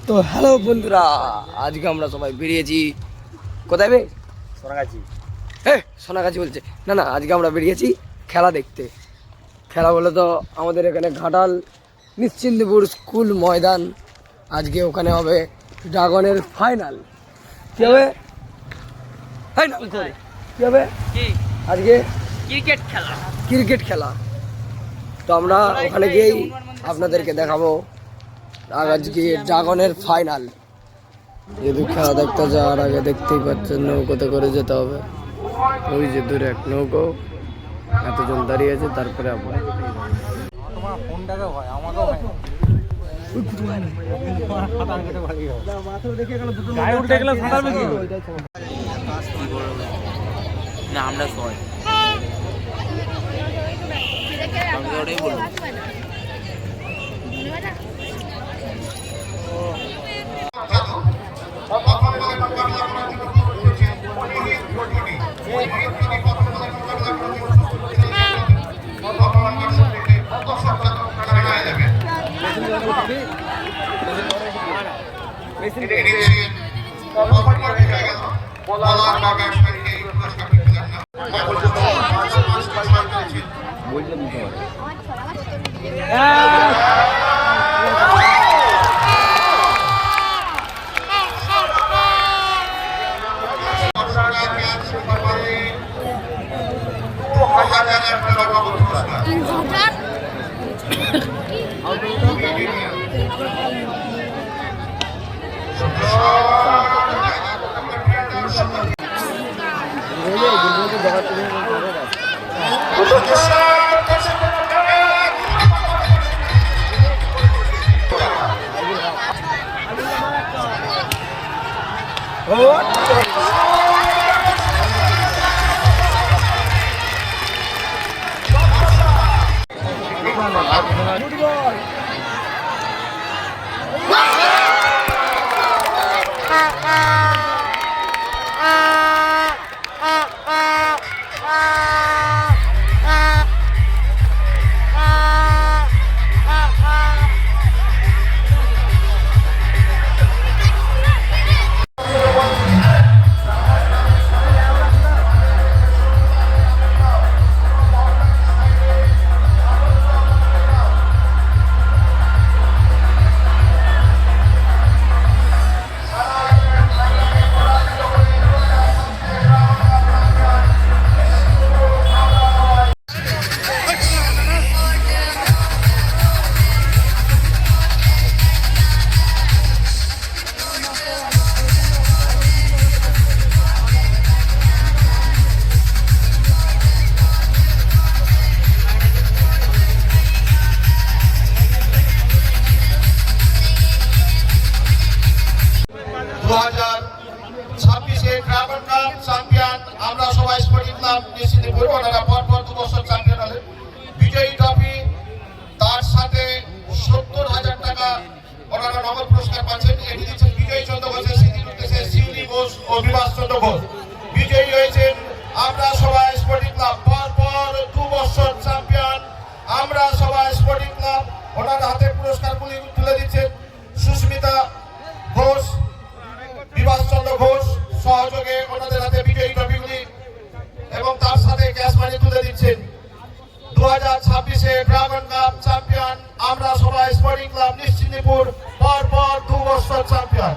তো হ্যালো বন্ধুরা, আজকে আমরা সবাই বেরিয়েছি কোথায় বে? সোনাগাছি। সোনাগাছি বলছে না না, আজকে আমরা বেরিয়েছি খেলা দেখতে। খেলা বলে তো আমাদের এখানে ঘাটাল নিশ্চিন্তপুর স্কুল ময়দান, আজকে ওখানে হবে ড্রাগনের ফাইনাল। কি হবে? ফাইনাল কি হবে আজকে? ক্রিকেট খেলা। তো আমরা ওখানে গিয়েই আপনাদেরকে দেখাবো আজকে ড্রাগনের ফাইনাল। যদি খেলা দেখতে যাওয়ার আগে দেখতেই পাচ্ছেন নৌকোতে করে যেতে হবে। ওই যে দূরে এক নৌকো, এতজন দাঁড়িয়ে আছে। তারপরে আমরা আমরা সবাই ড্রাগন কাপ চ্যাম্পিয়ন আমরা সবাই স্পোর্টিং ক্লাব নিশ্চিন্তপুর, ওনারা পরপর 2 বছর চ্যাম্পিয়ন হলেন। বিজয়ী ট্রফি, তার সাথে 70,000 টাকা ওনারা নগদ পুরস্কার পাচ্ছেন। এটি দিচ্ছেন বিজয়ী চন্দ্র ঘোষের স্মৃতির উদ্দেশ্যে শিউলি ঘোষ ও বিভাস চন্দ্র ঘোষ। বিজয়ী হয়েছেন আমরা সবাই স্পোর্টিং ক্লাব, পরপর 2 বছর চ্যাম্পিয়ন আমরা সবাই স্পোর্টিং ক্লাব। ওনার হাতে পুরস্কারগুলি তুলে দিচ্ছেন সুস্মিতা ঘোষ, বিভাস চন্দ্র ঘোষ সহযোগে ওনাদের হাতে বিজয়ী ট্রফিগুলি এবং তার সাথে ক্যাশ মানি তুলে দিচ্ছেন। 2026-এ ড্রাগন কাপ চ্যাম্পিয়ন আমরা সবাই স্পোর্টিং ক্লাব নিশ্চিন্তপুর, পরপর 2 বছর চ্যাম্পিয়ন।